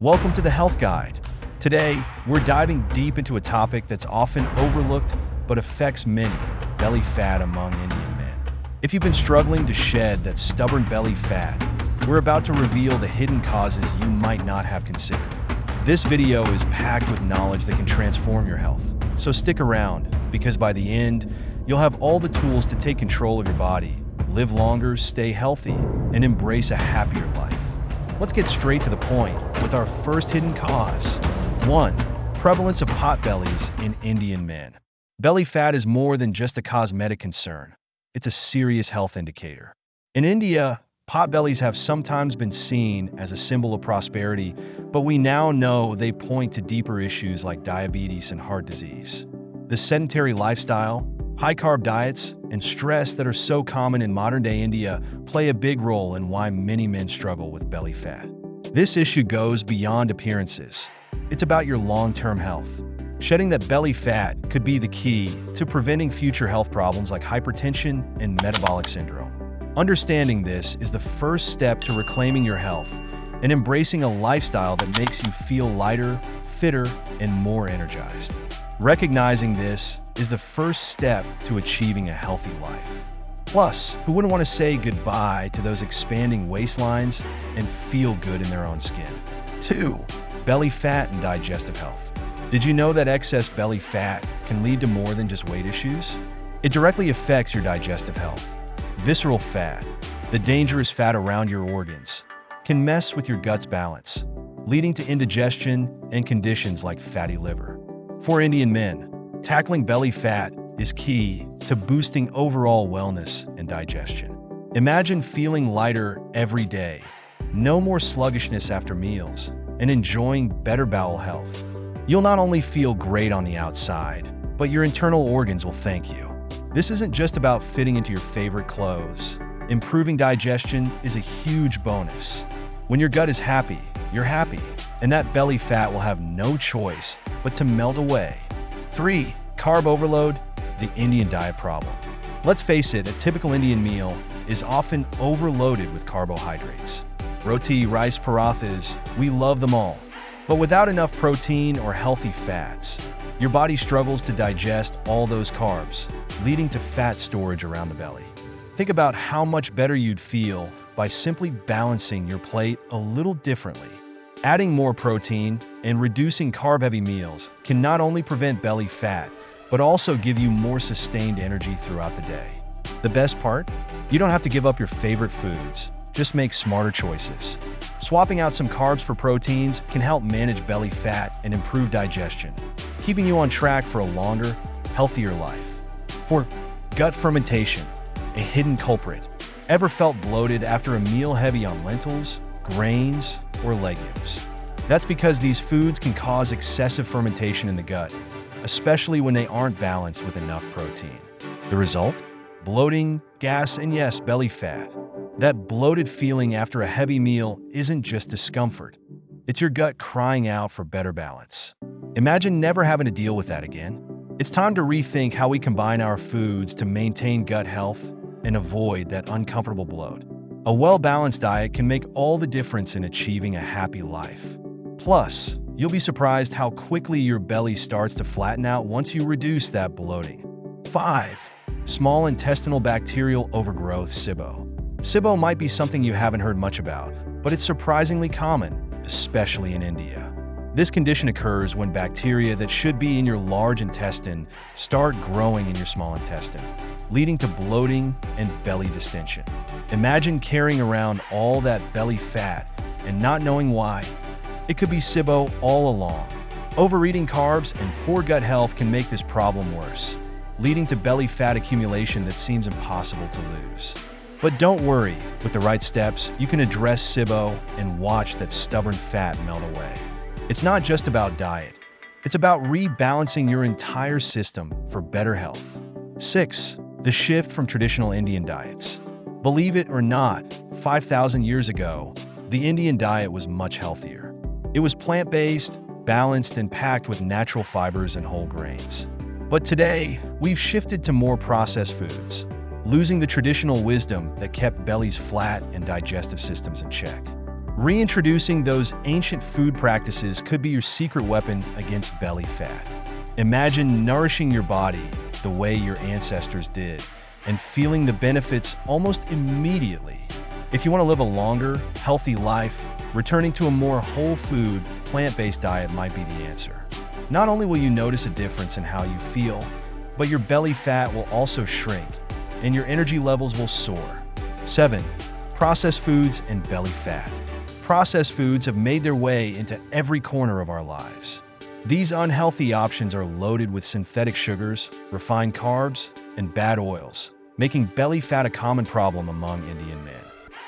Welcome to the Health Guide. Today, we're diving deep into a topic that's often overlooked but affects many: belly fat among Indian men. If you've been struggling to shed that stubborn belly fat, we're about to reveal the hidden causes you might not have considered. This video is packed with knowledge that can transform your health. So stick around, because by the end, you'll have all the tools to take control of your body, live longer, stay healthy, and embrace a happier life. Let's get straight to the point with our first hidden cause. 1. Prevalence of pot bellies in Indian men. Belly fat is more than just a cosmetic concern. It's a serious health indicator. In India, pot bellies have sometimes been seen as a symbol of prosperity, but we now know they point to deeper issues like diabetes and heart disease. The sedentary lifestyle, high-carb diets, and stress that are so common in modern-day India play a big role in why many men struggle with belly fat. This issue goes beyond appearances. It's about your long-term health. Shedding that belly fat could be the key to preventing future health problems like hypertension and metabolic syndrome. Understanding this is the first step to reclaiming your health and embracing a lifestyle that makes you feel lighter, fitter, and more energized. Recognizing this is the first step to achieving a healthy life. Plus, who wouldn't want to say goodbye to those expanding waistlines and feel good in their own skin? 2. Belly fat and digestive health. Did you know that excess belly fat can lead to more than just weight issues? It directly affects your digestive health. Visceral fat, the dangerous fat around your organs, can mess with your gut's balance, leading to indigestion and conditions like fatty liver. For Indian men, tackling belly fat is key to boosting overall wellness and digestion. Imagine feeling lighter every day, no more sluggishness after meals, and enjoying better bowel health. You'll not only feel great on the outside, but your internal organs will thank you. This isn't just about fitting into your favorite clothes. Improving digestion is a huge bonus. When your gut is happy, you're happy, and that belly fat will have no choice but to melt away. 3. Carb overload, the Indian diet problem. Let's face it, a typical Indian meal is often overloaded with carbohydrates. Roti, rice, parathas, we love them all. But without enough protein or healthy fats, your body struggles to digest all those carbs, leading to fat storage around the belly. Think about how much better you'd feel by simply balancing your plate a little differently. Adding more protein and reducing carb-heavy meals can not only prevent belly fat, but also give you more sustained energy throughout the day. The best part? You don't have to give up your favorite foods. Just make smarter choices. Swapping out some carbs for proteins can help manage belly fat and improve digestion, keeping you on track for a longer, healthier life. 4. Gut fermentation, a hidden culprit. Ever felt bloated after a meal heavy on lentils, grains, or legumes? That's because these foods can cause excessive fermentation in the gut, especially when they aren't balanced with enough protein. The result? Bloating, gas, and yes, belly fat. That bloated feeling after a heavy meal isn't just discomfort. It's your gut crying out for better balance. Imagine never having to deal with that again. It's time to rethink how we combine our foods to maintain gut health and avoid that uncomfortable bloat. A well-balanced diet can make all the difference in achieving a happy life. Plus, you'll be surprised how quickly your belly starts to flatten out once you reduce that bloating. 5. Small intestinal bacterial overgrowth, SIBO. SIBO might be something you haven't heard much about, but it's surprisingly common, especially in India. This condition occurs when bacteria that should be in your large intestine start growing in your small intestine, leading to bloating and belly distension. Imagine carrying around all that belly fat and not knowing why. It could be SIBO all along. Overeating carbs and poor gut health can make this problem worse, leading to belly fat accumulation that seems impossible to lose. But don't worry, with the right steps, you can address SIBO and watch that stubborn fat melt away. It's not just about diet. It's about rebalancing your entire system for better health. 6. The shift from traditional Indian diets. Believe it or not, 5,000 years ago, the Indian diet was much healthier. It was plant-based, balanced, and packed with natural fibers and whole grains. But today, we've shifted to more processed foods, losing the traditional wisdom that kept bellies flat and digestive systems in check. Reintroducing those ancient food practices could be your secret weapon against belly fat. Imagine nourishing your body the way your ancestors did and feeling the benefits almost immediately. If you want to live a longer, healthy life, returning to a more whole food, plant-based diet might be the answer. Not only will you notice a difference in how you feel, but your belly fat will also shrink and your energy levels will soar. 7. Processed foods and belly fat. Processed foods have made their way into every corner of our lives. These unhealthy options are loaded with synthetic sugars, refined carbs, and bad oils, making belly fat a common problem among Indian men.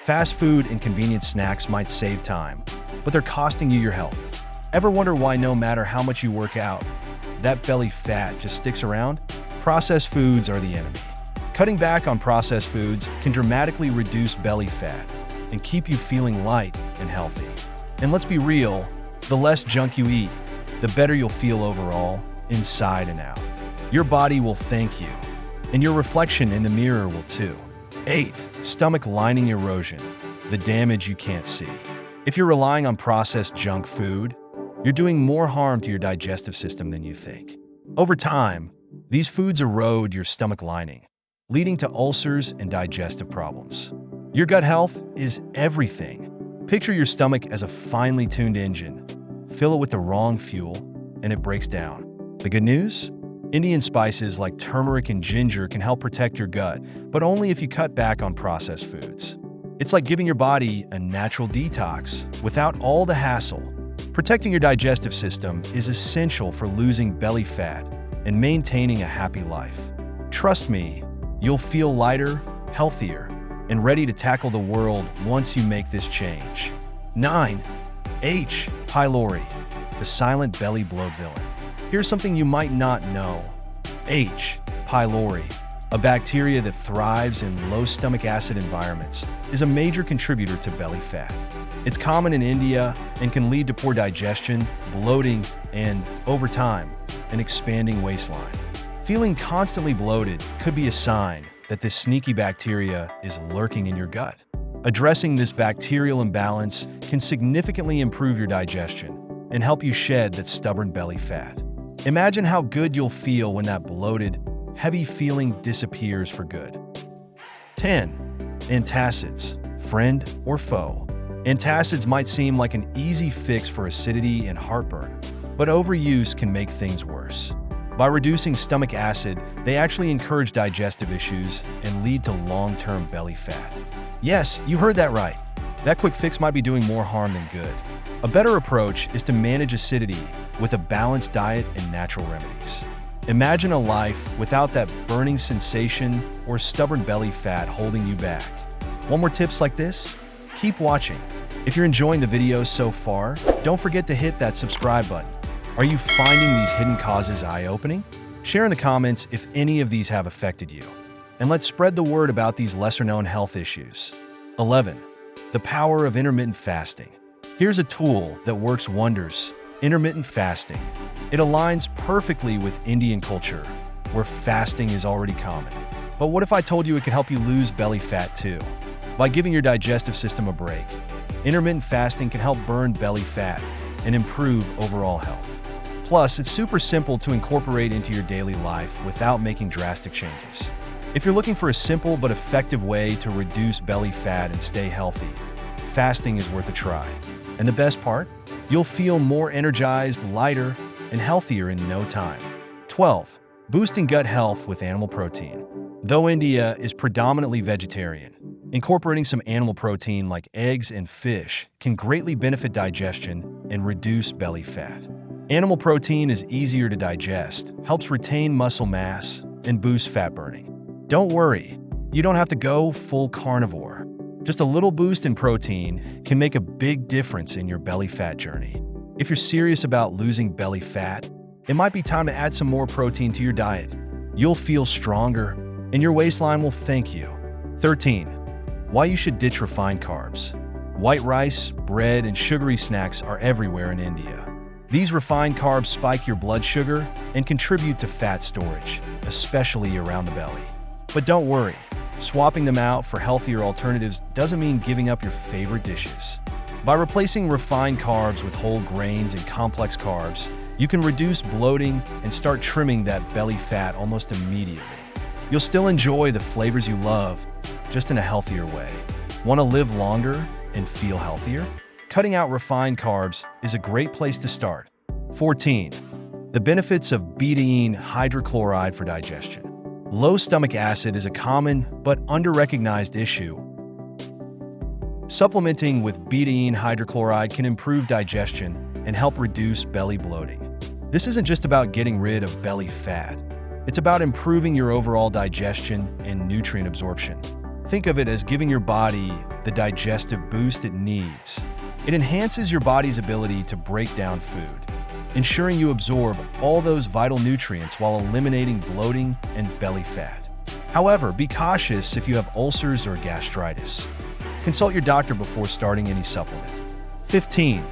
Fast food and convenient snacks might save time, but they're costing you your health. Ever wonder why no matter how much you work out, that belly fat just sticks around? Processed foods are the enemy. Cutting back on processed foods can dramatically reduce belly fat and keep you feeling light and healthy. And let's be real, the less junk you eat, the better you'll feel overall, inside and out. Your body will thank you, and your reflection in the mirror will too. 8. Stomach lining erosion, the damage you can't see. If you're relying on processed junk food, you're doing more harm to your digestive system than you think. Over time, these foods erode your stomach lining, leading to ulcers and digestive problems. Your gut health is everything. Picture your stomach as a finely tuned engine. Fill it with the wrong fuel, and it breaks down. The good news? Indian spices like turmeric and ginger can help protect your gut, but only if you cut back on processed foods. It's like giving your body a natural detox without all the hassle. Protecting your digestive system is essential for losing belly fat and maintaining a happy life. Trust me, you'll feel lighter, healthier, and ready to tackle the world once you make this change. 9. H. pylori, the silent belly bloat villain. Here's something you might not know. H. pylori, a bacteria that thrives in low stomach acid environments, is a major contributor to belly fat. It's common in India and can lead to poor digestion, bloating, and, over time, an expanding waistline. Feeling constantly bloated could be a sign that this sneaky bacteria is lurking in your gut. Addressing this bacterial imbalance can significantly improve your digestion and help you shed that stubborn belly fat. Imagine how good you'll feel when that bloated, heavy feeling disappears for good. 10. Antacids, friend or foe. Antacids might seem like an easy fix for acidity and heartburn, but overuse can make things worse. By reducing stomach acid, they actually encourage digestive issues and lead to long-term belly fat. Yes, you heard that right. That quick fix might be doing more harm than good. A better approach is to manage acidity with a balanced diet and natural remedies. Imagine a life without that burning sensation or stubborn belly fat holding you back. Want more tips like this? Keep watching. If you're enjoying the videos so far, don't forget to hit that subscribe button. Are you finding these hidden causes eye-opening? Share in the comments if any of these have affected you. And let's spread the word about these lesser-known health issues. 11. The power of intermittent fasting. Here's a tool that works wonders: intermittent fasting. It aligns perfectly with Indian culture, where fasting is already common. But what if I told you it could help you lose belly fat too? By giving your digestive system a break, intermittent fasting can help burn belly fat and improve overall health. Plus, it's super simple to incorporate into your daily life without making drastic changes. If you're looking for a simple but effective way to reduce belly fat and stay healthy, fasting is worth a try. And the best part? You'll feel more energized, lighter, and healthier in no time. 12. Boosting gut health with animal protein. Though India is predominantly vegetarian, incorporating some animal protein like eggs and fish can greatly benefit digestion and reduce belly fat. Animal protein is easier to digest, helps retain muscle mass, and boosts fat burning. Don't worry, you don't have to go full carnivore. Just a little boost in protein can make a big difference in your belly fat journey. If you're serious about losing belly fat, it might be time to add some more protein to your diet. You'll feel stronger, and your waistline will thank you. 13. Why you should ditch refined carbs. White rice, bread, and sugary snacks are everywhere in India. These refined carbs spike your blood sugar and contribute to fat storage, especially around the belly. But don't worry, swapping them out for healthier alternatives doesn't mean giving up your favorite dishes. By replacing refined carbs with whole grains and complex carbs, you can reduce bloating and start trimming that belly fat almost immediately. You'll still enjoy the flavors you love, just in a healthier way. Want to live longer and feel healthier? Cutting out refined carbs is a great place to start. 14. The benefits of betaine hydrochloride for digestion. Low stomach acid is a common but under-recognized issue. Supplementing with betaine hydrochloride can improve digestion and help reduce belly bloating. This isn't just about getting rid of belly fat. It's about improving your overall digestion and nutrient absorption. Think of it as giving your body the digestive boost it needs. It enhances your body's ability to break down food, ensuring you absorb all those vital nutrients while eliminating bloating and belly fat. However, be cautious if you have ulcers or gastritis. Consult your doctor before starting any supplement. 15.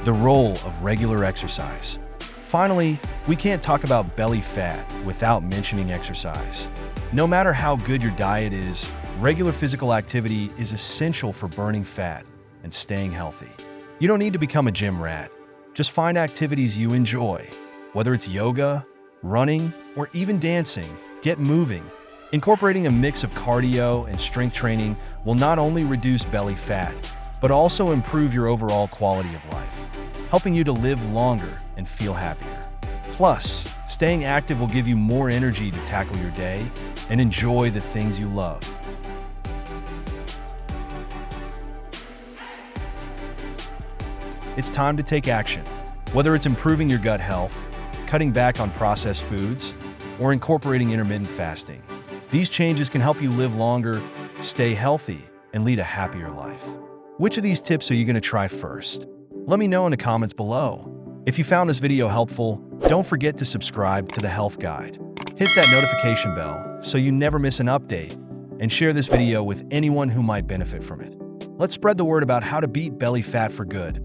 The role of regular exercise. Finally, we can't talk about belly fat without mentioning exercise. No matter how good your diet is, regular physical activity is essential for burning fat and staying healthy. You don't need to become a gym rat. Just find activities you enjoy. Whether it's yoga, running, or even dancing, get moving. Incorporating a mix of cardio and strength training will not only reduce belly fat, but also improve your overall quality of life, helping you to live longer and feel happier. Plus, staying active will give you more energy to tackle your day and enjoy the things you love. It's time to take action. Whether it's improving your gut health, cutting back on processed foods, or incorporating intermittent fasting, these changes can help you live longer, stay healthy, and lead a happier life. Which of these tips are you going to try first? Let me know in the comments below. If you found this video helpful, don't forget to subscribe to the Health Guide. Hit that notification bell so you never miss an update, and share this video with anyone who might benefit from it. Let's spread the word about how to beat belly fat for good.